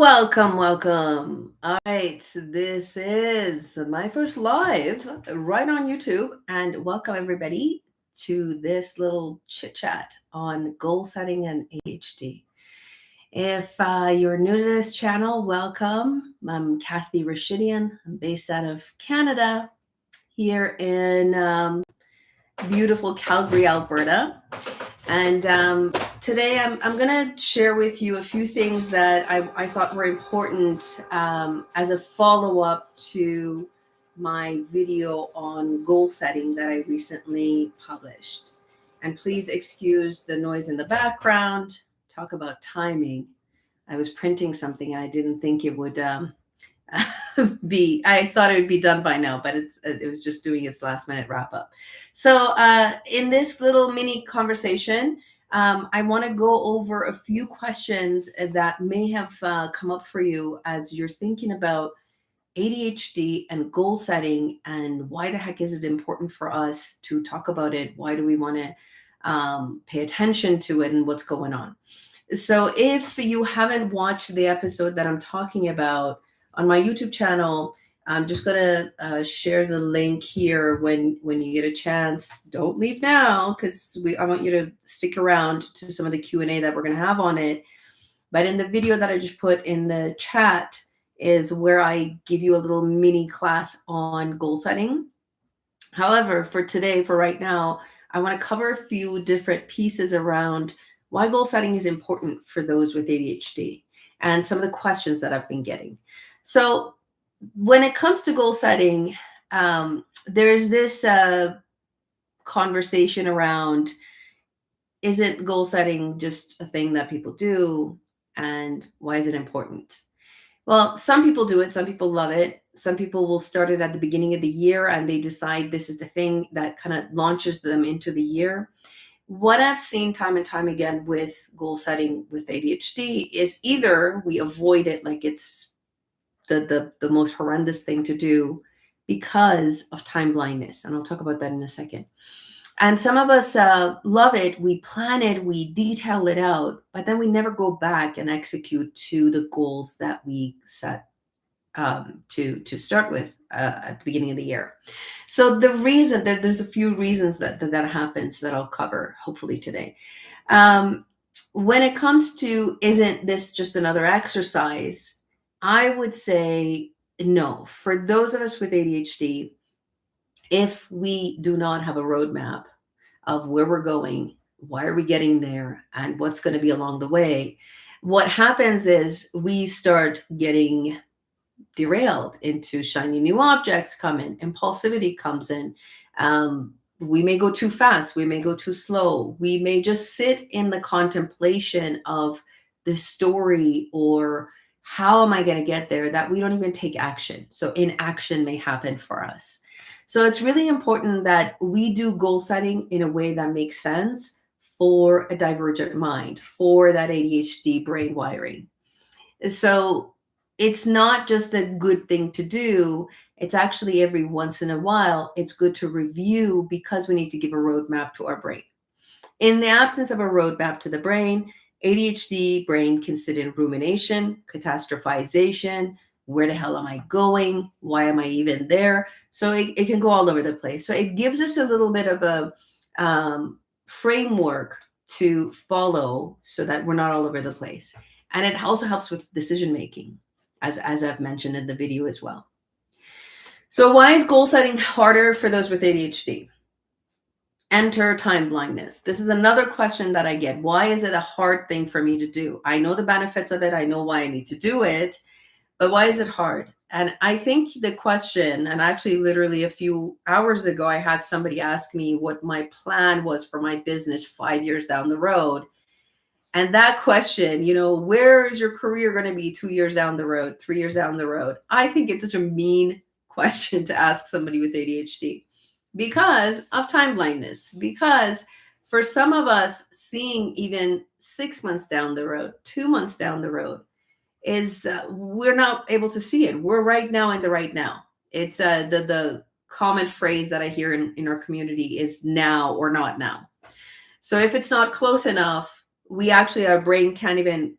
Welcome, welcome. All right, so this is my first live right on YouTube, and welcome everybody to this little chit chat on goal setting and ADHD. If you're new to this channel, welcome. I'm Cathy Rashidian. I'm based out of Canada, here in beautiful Calgary, Alberta. And today I'm going to share with you a few things that I thought were important as a follow-up to my video on goal setting that I recently published. And please excuse the noise in the background. Talk about timing. I was printing something and I didn't think it would I thought it would be done by now, but it was just doing its last minute wrap up. So in this little mini conversation, I want to go over a few questions that may have come up for you as you're thinking about ADHD and goal setting, and why the heck is it important for us to talk about it? Why do we want to pay attention to it, and what's going on? So if you haven't watched the episode that I'm talking about on my YouTube channel, I'm just going to share the link here when you get a chance. Don't leave now, because I want you to stick around to some of the Q&A that we're going to have on it. But in the video that I just put in the chat is where I give you a little mini class on goal setting. However, for today, for right now, I want to cover a few different pieces around why goal setting is important for those with ADHD and some of the questions that I've been getting. So when it comes to goal setting, there's this conversation around, isn't goal setting just a thing that people do, and why is it important? Well, some people do it, some people love it. Some people will start it at the beginning of the year and they decide this is the thing that kind of launches them into the year. What I've seen time and time again with goal setting with ADHD is either we avoid it like it's the most horrendous thing to do because of time blindness. And I'll talk about that in a second. And some of us love it. We plan it, we detail it out, but then we never go back and execute to the goals that we set to start with at the beginning of the year. So the reason there's a few reasons that happens that I'll cover hopefully today. When it comes to, isn't this just another exercise? I would say no. For those of us with ADHD, if we do not have a roadmap of where we're going, why are we getting there, and what's going to be along the way, what happens is we start getting derailed into shiny new objects come in, impulsivity comes in. We may go too fast, we may go too slow, we may just sit in the contemplation of the story or how am I going to get there, that we don't even take action. So inaction may happen for us. So it's really important that we do goal setting in a way that makes sense for a divergent mind, for that ADHD brain wiring. So it's not just a good thing to do. It's actually every once in a while, it's good to review because we need to give a roadmap to our brain. In the absence of a roadmap to the brain, ADHD brain can sit in rumination, catastrophization. Where the hell am I going? Why am I even there? So it can go all over the place. So it gives us a little bit of a framework to follow so that we're not all over the place. And it also helps with decision making, as I've mentioned in the video as well. So why is goal setting harder for those with ADHD? Enter time blindness. This is another question that I get. Why is it a hard thing for me to do? I know the benefits of it. I know why I need to do it, but why is it hard? And I think the question, and actually literally a few hours ago, I had somebody ask me what my plan was for my business 5 years down the road. And that question, where is your career going to be 2 years down the road, 3 years down the road? I think it's such a mean question to ask somebody with ADHD because of time blindness. Because for some of us, seeing even 6 months down the road, 2 months down the road, is we're not able to see it. We're right now in the right now. It's the common phrase that I hear in our community is now or not now. So if it's not close enough, our brain can't even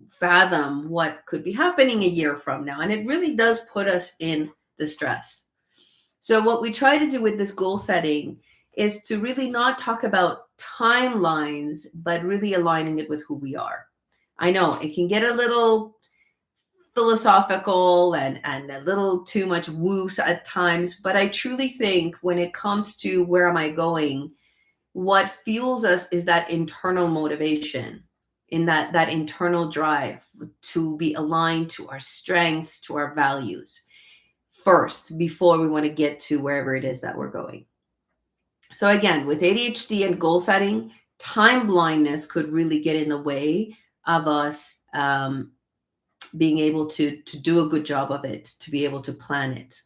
fathom what could be happening a year from now. And it really does put us in the stress. So, what we try to do with this goal setting is to really not talk about timelines, but really aligning it with who we are. I know it can get a little philosophical and a little too much woo at times, but I truly think when it comes to where am I going, what fuels us is that internal motivation, in that internal drive to be aligned to our strengths, to our values first before we want to get to wherever it is that we're going. So again, with ADHD and goal setting, time blindness could really get in the way of us being able to do a good job of it, to be able to plan it.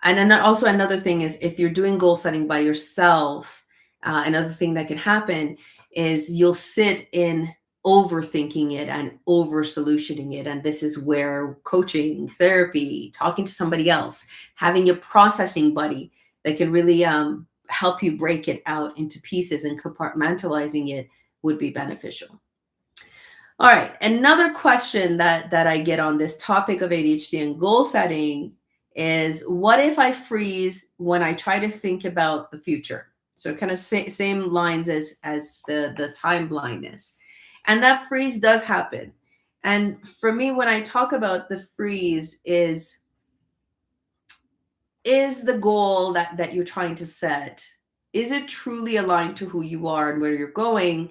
And then also another thing is if you're doing goal setting by yourself, another thing that can happen is you'll sit in overthinking it and over solutioning it. And this is where coaching, therapy, talking to somebody else, having a processing buddy that can really help you break it out into pieces and compartmentalizing it would be beneficial. All right, another question that I get on this topic of ADHD and goal setting is, what if I freeze when I try to think about the future? So kind of same lines as the time blindness. And that freeze does happen. And for me, when I talk about the freeze is the goal that you're trying to set, is it truly aligned to who you are and where you're going?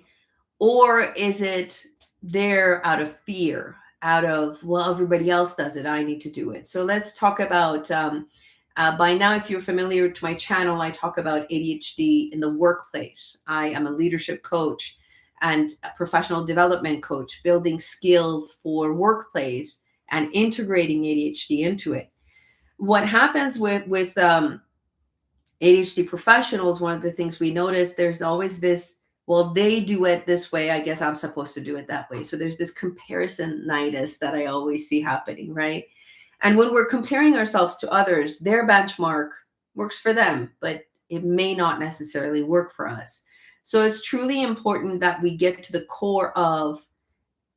Or is it there out of fear, out of, well, everybody else does it, I need to do it? So let's talk about, by now, if you're familiar to my channel, I talk about ADHD in the workplace. I am a leadership coach and a professional development coach, building skills for workplace and integrating ADHD into it. What happens with ADHD professionals, one of the things we notice, there's always this, well, they do it this way, I guess I'm supposed to do it that way. So there's this comparisonitis that I always see happening, right? And when we're comparing ourselves to others, their benchmark works for them, but it may not necessarily work for us. So it's truly important that we get to the core of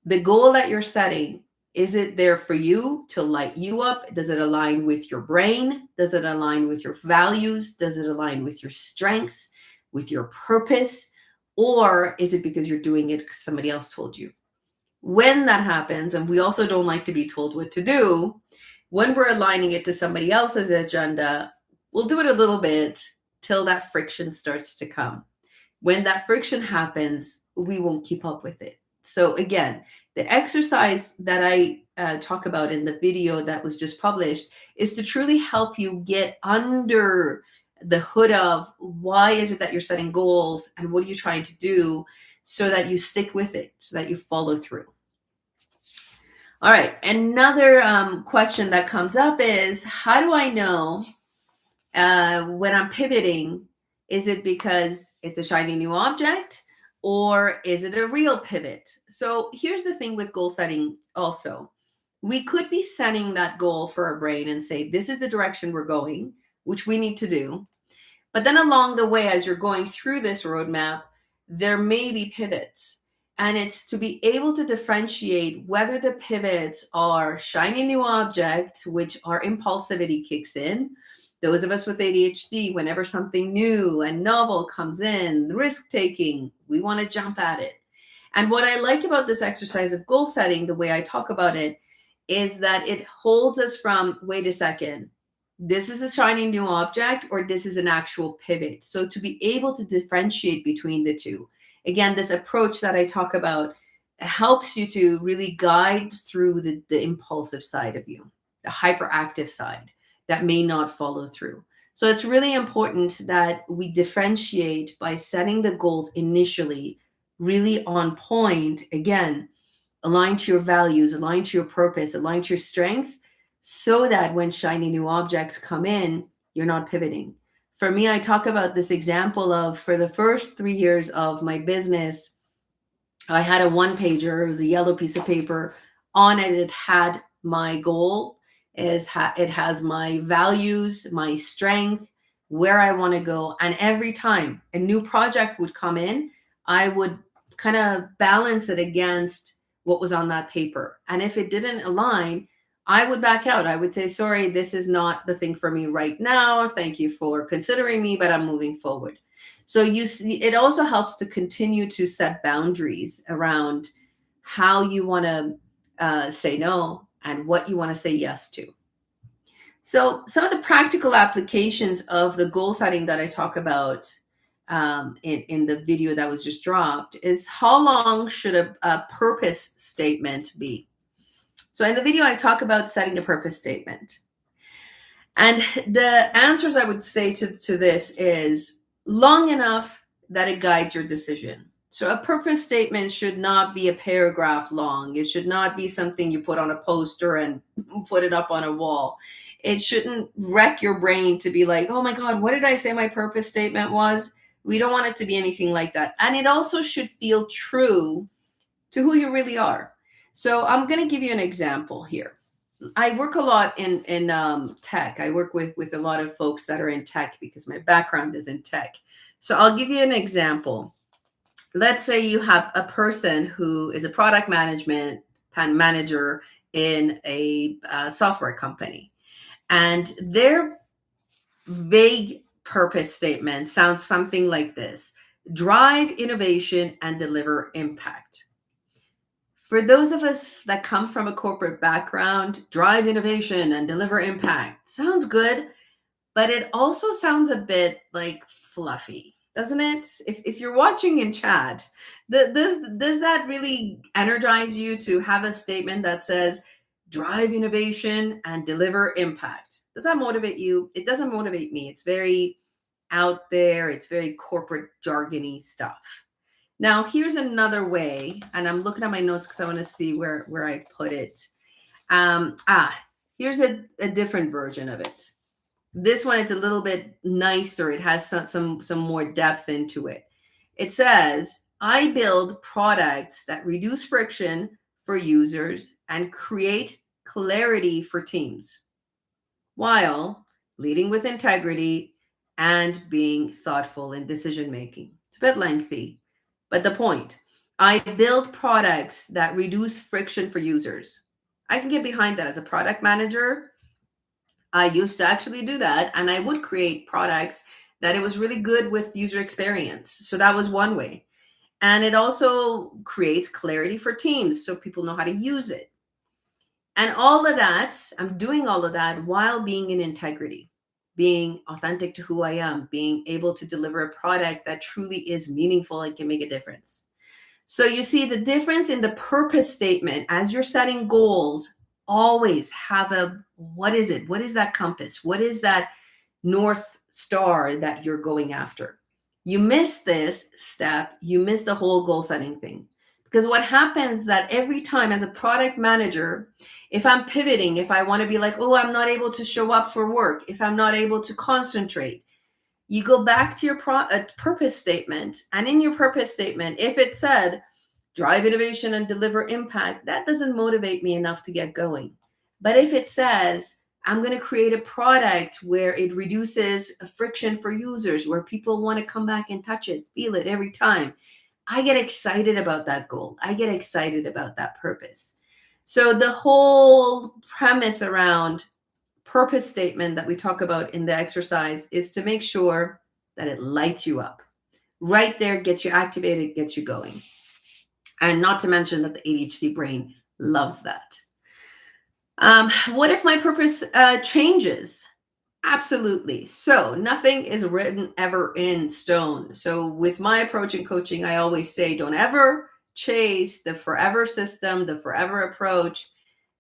the goal that you're setting. Is it there for you to light you up? Does it align with your brain? Does it align with your values? Does it align with your strengths, with your purpose? Or is it because you're doing it because somebody else told you? When that happens, and we also don't like to be told what to do, when we're aligning it to somebody else's agenda, we'll do it a little bit till that friction starts to come. When that friction happens, we won't keep up with it. So again, the exercise that I talk about in the video that was just published is to truly help you get under the hood of why is it that you're setting goals and what are you trying to do, so that you stick with it, so that you follow through. All right, another question that comes up is, how do I know when I'm pivoting? Is it because it's a shiny new object, or is it a real pivot? So here's the thing with goal setting also. We could be setting that goal for our brain and say, this is the direction we're going, which we need to do. But then along the way, as you're going through this roadmap, there may be pivots. And it's to be able to differentiate whether the pivots are shiny new objects, which our impulsivity kicks in. Those of us with ADHD, whenever something new and novel comes in, the risk taking, we want to jump at it. And what I like about this exercise of goal setting, the way I talk about it, is that it holds us from, wait a second, this is a shiny new object, or this is an actual pivot. So to be able to differentiate between the two. Again, this approach that I talk about helps you to really guide through the impulsive side of you, the hyperactive side that may not follow through. So it's really important that we differentiate by setting the goals initially really on point, again, aligned to your values, aligned to your purpose, aligned to your strength, so that when shiny new objects come in, you're not pivoting. For me, I talk about this example of, for the first 3 years of my business, I had a one pager. It was a yellow piece of paper. On it, it had my goal. It has my values, my strength, where I want to go. And every time a new project would come in, I would kind of balance it against what was on that paper. And if it didn't align, I would back out. I would say, sorry, this is not the thing for me right now. Thank you for considering me, but I'm moving forward. So you see, it also helps to continue to set boundaries around how you want to say no and what you want to say yes to. So, some of the practical applications of the goal setting that I talk about in the video that was just dropped is how long should a purpose statement be? So, in the video, I talk about setting a purpose statement. And the answers I would say to this is long enough that it guides your decision. So a purpose statement should not be a paragraph long. It should not be something you put on a poster and put it up on a wall. It shouldn't wreck your brain to be like, oh my God, what did I say my purpose statement was? We don't want it to be anything like that. And it also should feel true to who you really are. So I'm going to give you an example here. I work a lot in tech. I work with a lot of folks that are in tech because my background is in tech. So I'll give you an example. Let's say you have a person who is a product management manager in a software company, and their vague purpose statement sounds something like this: drive innovation and deliver impact. For those of us that come from a corporate background, drive innovation and deliver impact sounds good, but it also sounds a bit like fluffy, doesn't it? If you're watching in chat, does that really energize you to have a statement that says, drive innovation and deliver impact? Does that motivate you? It doesn't motivate me. It's very out there, it's very corporate jargony stuff. Now, here's another way, and I'm looking at my notes because I want to see where I put it. Here's a different version of it. This one is a little bit nicer. It has some more depth into it. It says, I build products that reduce friction for users and create clarity for teams, while leading with integrity and being thoughtful in decision making. It's a bit lengthy. But the point, I build products that reduce friction for users. I can get behind that as a product manager. I used to actually do that, and I would create products that it was really good with user experience. So that was one way. And it also creates clarity for teams so people know how to use it. And all of that, I'm doing all of that while being in integrity, being authentic to who I am, being able to deliver a product that truly is meaningful and can make a difference. So you see the difference in the purpose statement as you're setting goals. Always have a, what is it? What is that compass? What is that North Star that you're going after? You miss this step, you miss the whole goal setting thing. Because what happens is that every time as a product manager, if I'm pivoting, if I want to be like, oh, I'm not able to show up for work, if I'm not able to concentrate, you go back to your purpose statement. And in your purpose statement, if it said, drive innovation and deliver impact, that doesn't motivate me enough to get going. But if it says, I'm going to create a product where it reduces friction for users, where people want to come back and touch it, feel it every time, I get excited about that goal. I get excited about that purpose. So the whole premise around purpose statement that we talk about in the exercise is to make sure that it lights you up. Right there, gets you activated, gets you going. And not to mention that the ADHD brain loves that. What if my purpose changes? Absolutely. So nothing is written ever in stone. So with my approach in coaching, I always say, don't ever chase the forever system, the forever approach,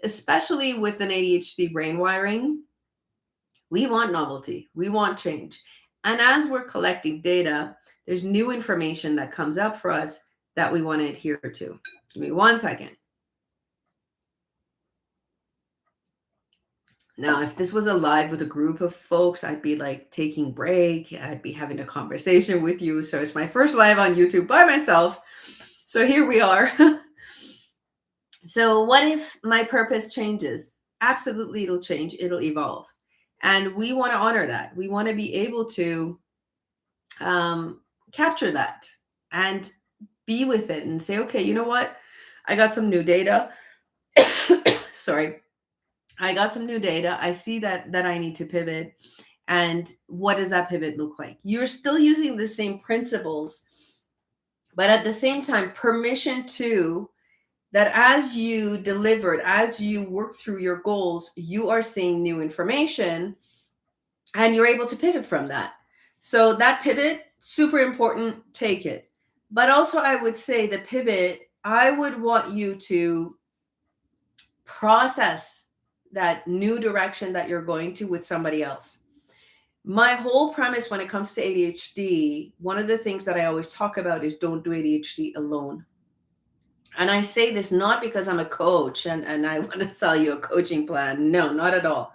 especially with an ADHD brain wiring. We want novelty. We want change. And as we're collecting data, there's new information that comes up for us that we want to adhere to. Give me 1 second. Now, if this was a live with a group of folks, I'd be like taking break. I'd be having a conversation with you. So it's my first live on YouTube by myself. So here we are. So what if my purpose changes? Absolutely, it'll change. It'll evolve. And we want to honor that. We want to be able to capture that and be with it and say, okay, you know what? I got some new data. Sorry. I got some new data. I see that I need to pivot. And what does that pivot look like? You're still using the same principles, but at the same time, permission to that as you delivered, as you work through your goals, you are seeing new information and you're able to pivot from that. So that pivot, super important, take it. But also, I would say the pivot, I would want you to process that new direction that you're going to with somebody else. My whole premise when it comes to ADHD, one of the things that I always talk about is don't do ADHD alone. And I say this not because I'm a coach and I want to sell you a coaching plan. No, not at all.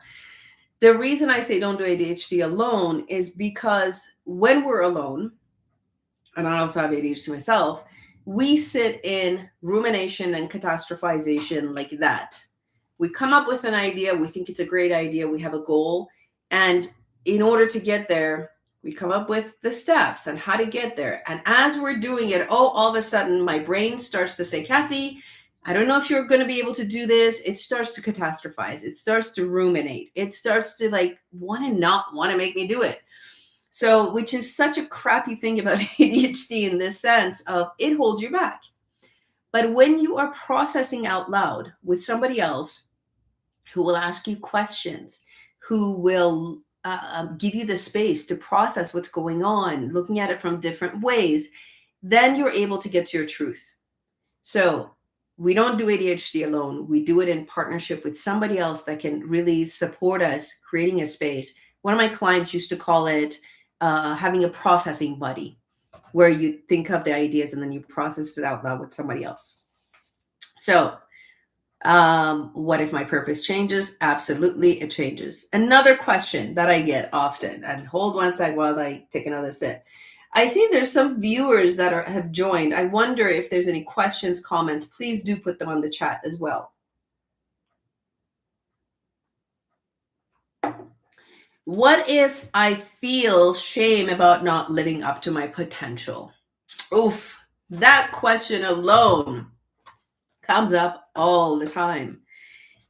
The reason I say don't do ADHD alone is because when we're alone, and I also have ADHD myself, we sit in rumination and catastrophization like that. We come up with an idea, we think it's a great idea, we have a goal, and in order to get there, we come up with the steps and how to get there. And as we're doing it, all of a sudden, my brain starts to say, Cathy, I don't know if you're going to be able to do this. It starts to catastrophize. It starts to ruminate. It starts to not want to make me do it. So, which is such a crappy thing about ADHD in this sense of it holds you back. But when you are processing out loud with somebody else who will ask you questions, who will give you the space to process what's going on, looking at it from different ways, then you're able to get to your truth. So we don't do ADHD alone. We do it in partnership with somebody else that can really support us creating a space. One of my clients used to call it having a processing buddy, where you think of the ideas and then you process it out loud with somebody else. So what if my purpose changes? Absolutely, it changes. Another question that I get often, and hold one sec while I take another sip. I see there's some viewers that have joined. I wonder if there's any questions, comments. Please do put them on the chat as well. What if I feel shame about not living up to my potential? Oof, that question alone comes up all the time.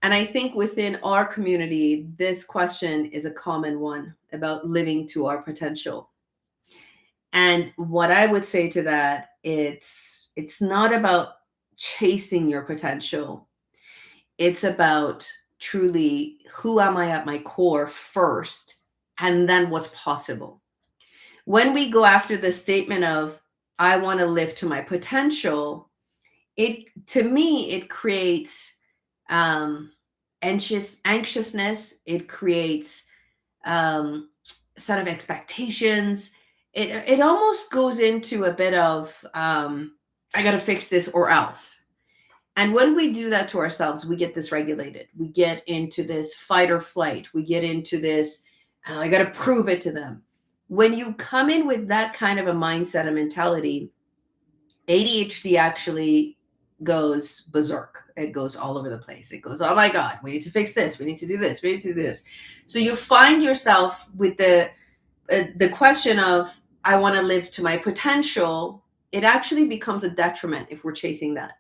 And I think within our community, this question is a common one about living to our potential. And what I would say to that, it's not about chasing your potential. It's about truly who am I at my core first, and then what's possible. When we go after the statement of I want to live to my potential, to me it creates anxiousness. It creates set of expectations. It almost goes into a bit of I got to fix this or else. And when we do that to ourselves, we get dysregulated. We get into this fight or flight. We get into this I got to prove it to them. When you come in with that kind of a mindset and mentality, ADHD actually goes berserk. It goes all over the place. It goes, oh my God, we need to fix this. We need to do this. We need to do this. So you find yourself with the question of, I want to live to my potential. It actually becomes a detriment if we're chasing that.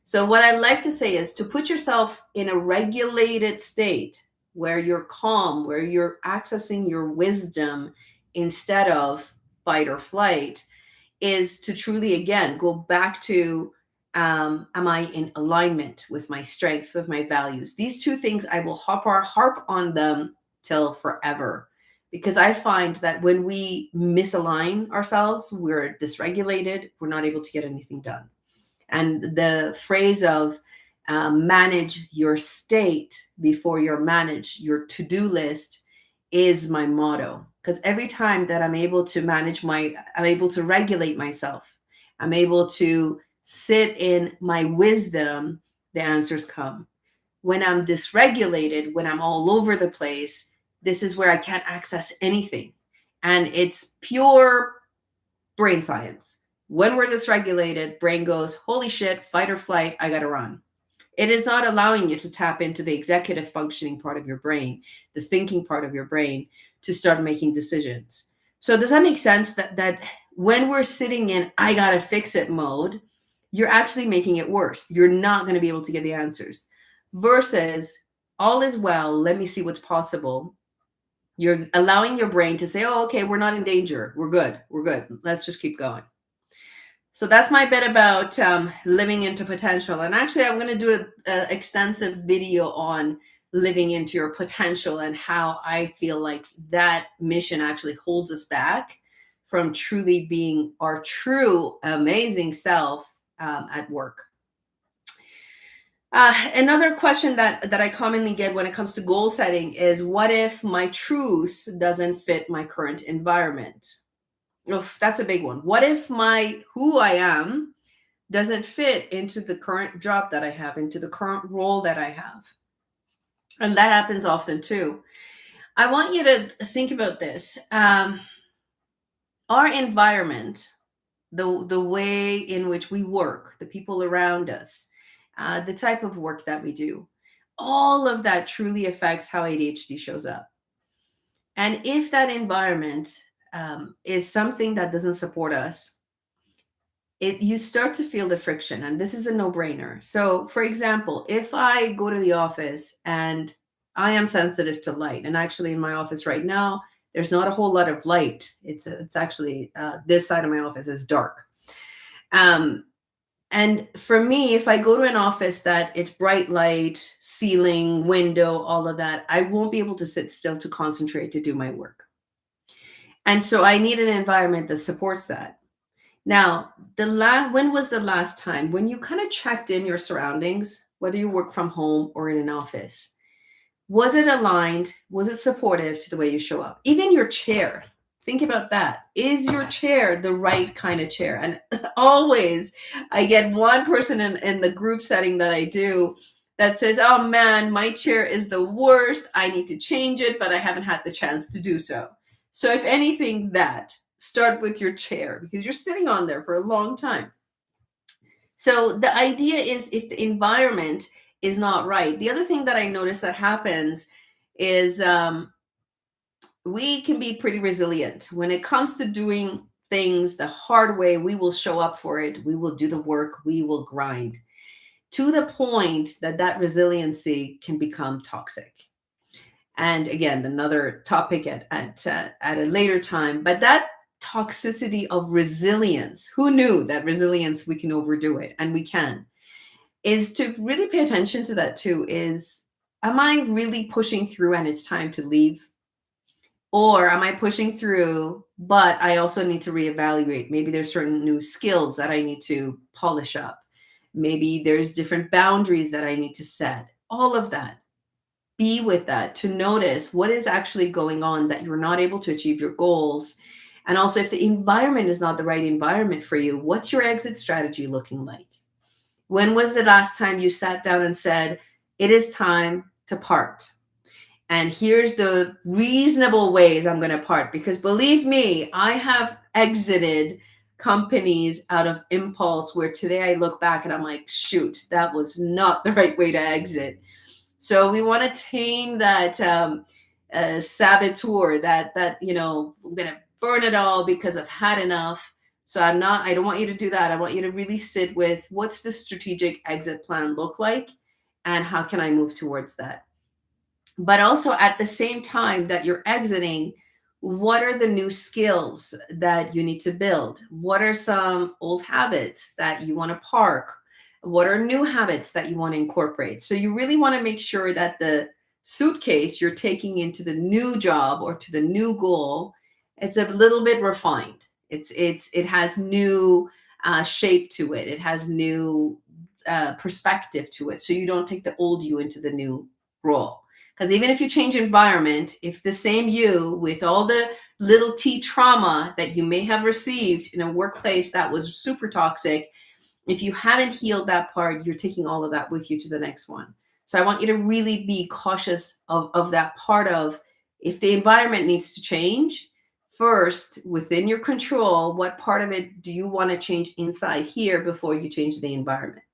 So what I like to say is to put yourself in a regulated state where you're calm, where you're accessing your wisdom instead of fight or flight, is to truly, again, go back to, am I in alignment with my strengths, with my values? These two things, I will harp on them till forever. Because I find that when we misalign ourselves, we're dysregulated, we're not able to get anything done. And the phrase of manage your state before you manage your to-do list is my motto. Because every time that I'm able to I'm able to regulate myself, I'm able to sit in my wisdom, the answers come. When I'm dysregulated, when I'm all over the place, this is where I can't access anything. And it's pure brain science. When we're dysregulated, brain goes, holy shit, fight or flight, I gotta run. It is not allowing you to tap into the executive functioning part of your brain, the thinking part of your brain, to start making decisions. So does that make sense that when we're sitting in I gotta fix it mode, you're actually making it worse. You're not going to be able to get the answers. Versus, all is well, let me see what's possible. You're allowing your brain to say, oh, okay, we're not in danger. We're good. We're good. Let's just keep going. So that's my bit about living into potential. And actually, I'm going to do an extensive video on living into your potential and how I feel like that mission actually holds us back from truly being our true amazing self at work. Another question that I commonly get when it comes to goal setting is, what if my truth doesn't fit my current environment? Oof, that's a big one. What if my who I am doesn't fit into the current job that I have, into the current role that I have? And that happens often too. I want you to think about this. Our environment, the way in which we work, the people around us, the type of work that we do, all of that truly affects how ADHD shows up. And if that environment is something that doesn't support us, you start to feel the friction, and this is a no-brainer. So, for example, if I go to the office and I am sensitive to light, and actually in my office right now, there's not a whole lot of light. It's actually this side of my office is dark. And for me, if I go to an office that it's bright light, ceiling, window, all of that, I won't be able to sit still to concentrate to do my work. And so I need an environment that supports that. Now, when was the last time when you kind of checked in your surroundings, whether you work from home or in an office? Was it aligned? Was it supportive to the way you show up? Even your chair. Think about that. Is your chair the right kind of chair? And always, I get one person in the group setting that I do that says, oh man, my chair is the worst. I need to change it, but I haven't had the chance to do so. So if anything, start with your chair, because you're sitting on there for a long time. So the idea is, if the environment is not right. The other thing that I notice that happens is we can be pretty resilient. When it comes to doing things the hard way, we will show up for it. We will do the work. We will grind to the point that resiliency can become toxic. And again, another topic at a later time. But that toxicity of resilience, who knew that resilience, we can overdo it, and we can, is to really pay attention to that too. Is, am I really pushing through and it's time to leave? Or am I pushing through, but I also need to reevaluate? Maybe there's certain new skills that I need to polish up. Maybe there's different boundaries that I need to set. All of that. Be with that, to notice what is actually going on, that you're not able to achieve your goals. And also, if the environment is not the right environment for you, what's your exit strategy looking like? When was the last time you sat down and said, it is time to part? And here's the reasonable ways I'm going to part. Because believe me, I have exited companies out of impulse, where today I look back and I'm like, shoot, that was not the right way to exit. So we want to tame that saboteur, that I'm going to burn it all because I've had enough. So I don't want you to do that. I want you to really sit with, what's the strategic exit plan look like, and how can I move towards that? But also, at the same time that you're exiting, what are the new skills that you need to build? What are some old habits that you want to park? What are new habits that you want to incorporate? So you really want to make sure that the suitcase you're taking into the new job or to the new goal, it's a little bit refined. It has new shape to it. It has new perspective to it. So you don't take the old you into the new role. Because even if you change environment, if the same you, with all the little T trauma that you may have received in a workplace that was super toxic, if you haven't healed that part, you're taking all of that with you to the next one. So I want you to really be cautious of that part of, if the environment needs to change, first, within your control, what part of it do you want to change inside here before you change the environment?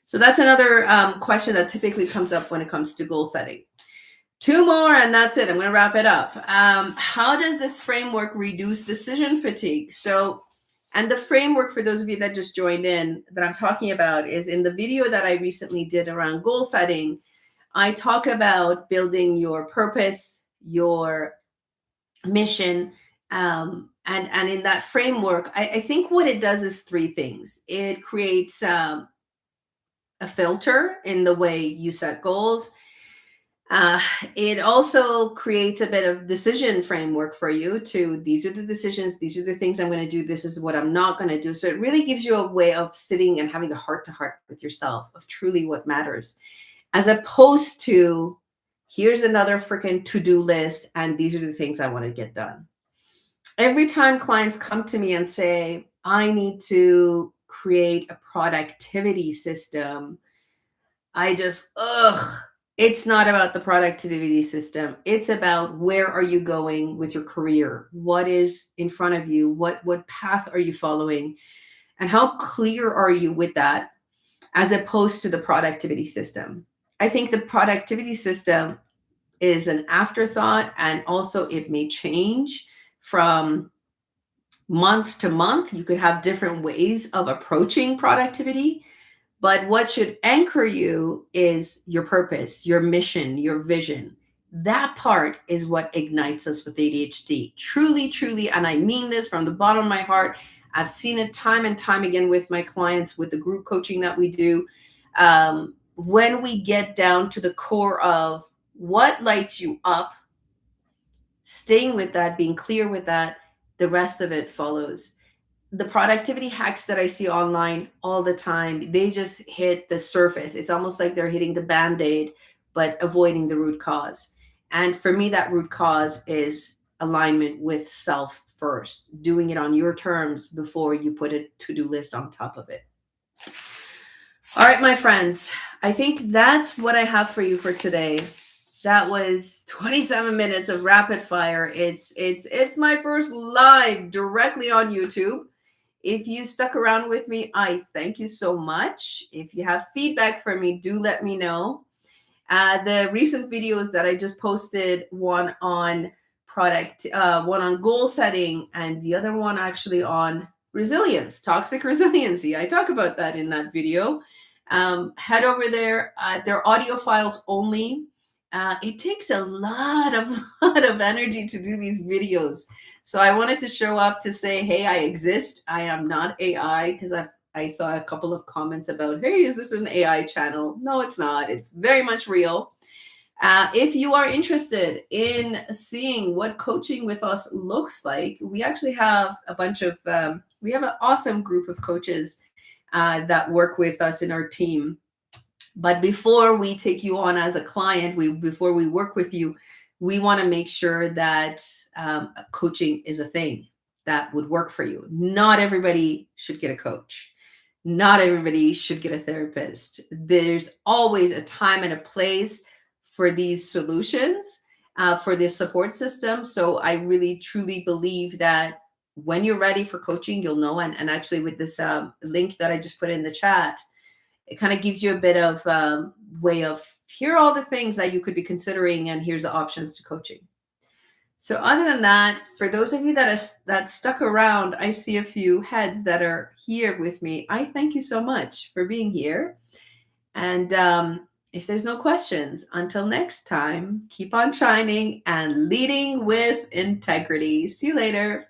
So that's another question that typically comes up when it comes to goal setting. Two more, and that's it. I'm going to wrap it up. How does this framework reduce decision fatigue? So And the framework, for those of you that just joined in, that I'm talking about is in the video that I recently did around goal setting. I talk about building your purpose, your mission, and in that framework, I think what it does is three things. It creates a filter in the way you set goals. Uh, it also creates a bit of decision framework for you to, these are the decisions, these are the things I'm going to do, this is what I'm not going to do. So it really gives you a way of sitting and having a heart to heart with yourself of truly what matters, as opposed to here's another freaking to-do list and these are the things I want to get done. Every time clients come to me and say, I need to create a productivity system, I just, it's not about the productivity system. It's about where are you going with your career? What is in front of you? What path are you following? And how clear are you with that, as opposed to the productivity system? I think the productivity system is an afterthought, and also it may change from month to month. You could have different ways of approaching productivity. But what should anchor you is your purpose, your mission, your vision. That part is what ignites us with ADHD. Truly, truly, and I mean this from the bottom of my heart. I've seen it time and time again with my clients, with the group coaching that we do. When we get down to the core of what lights you up, staying with that, being clear with that, the rest of it follows. The productivity hacks that I see online all the time, they just hit the surface. It's almost like they're hitting the band-aid, but avoiding the root cause. And for me, that root cause is alignment with self first, doing it on your terms before you put a to-do list on top of it. All right, my friends, I think that's what I have for you for today. That was 27 minutes of rapid fire. It's my first live directly on YouTube. If you stuck around with me, I thank you so much. If you have feedback for me, do let me know. The recent videos that I just posted, one on one on goal setting, and the other one actually on resilience, toxic resiliency. I talk about that in that video. Head over there. They're audio files only. It takes a lot of energy to do these videos. So I wanted to show up to say, hey, I exist. I am not AI, because I saw a couple of comments about, hey, is this an AI channel? No, it's not. It's very much real. If you are interested in seeing what coaching with us looks like, we actually have a bunch of, we have an awesome group of coaches that work with us in our team. But before we take you on as a client, before we work with you, we want to make sure that coaching is a thing that would work for you. Not everybody should get a coach. Not everybody should get a therapist. There's always a time and a place for these solutions, for this support system. So I really, truly believe that when you're ready for coaching, you'll know. And actually with this link that I just put in the chat, it kind of gives you a bit of way of, here are all the things that you could be considering, and here's the options to coaching. So other than that, for those of you that stuck around, I see a few heads that are here with me. I thank you so much for being here. And if there's no questions, until next time, keep on shining and leading with integrity. See you later.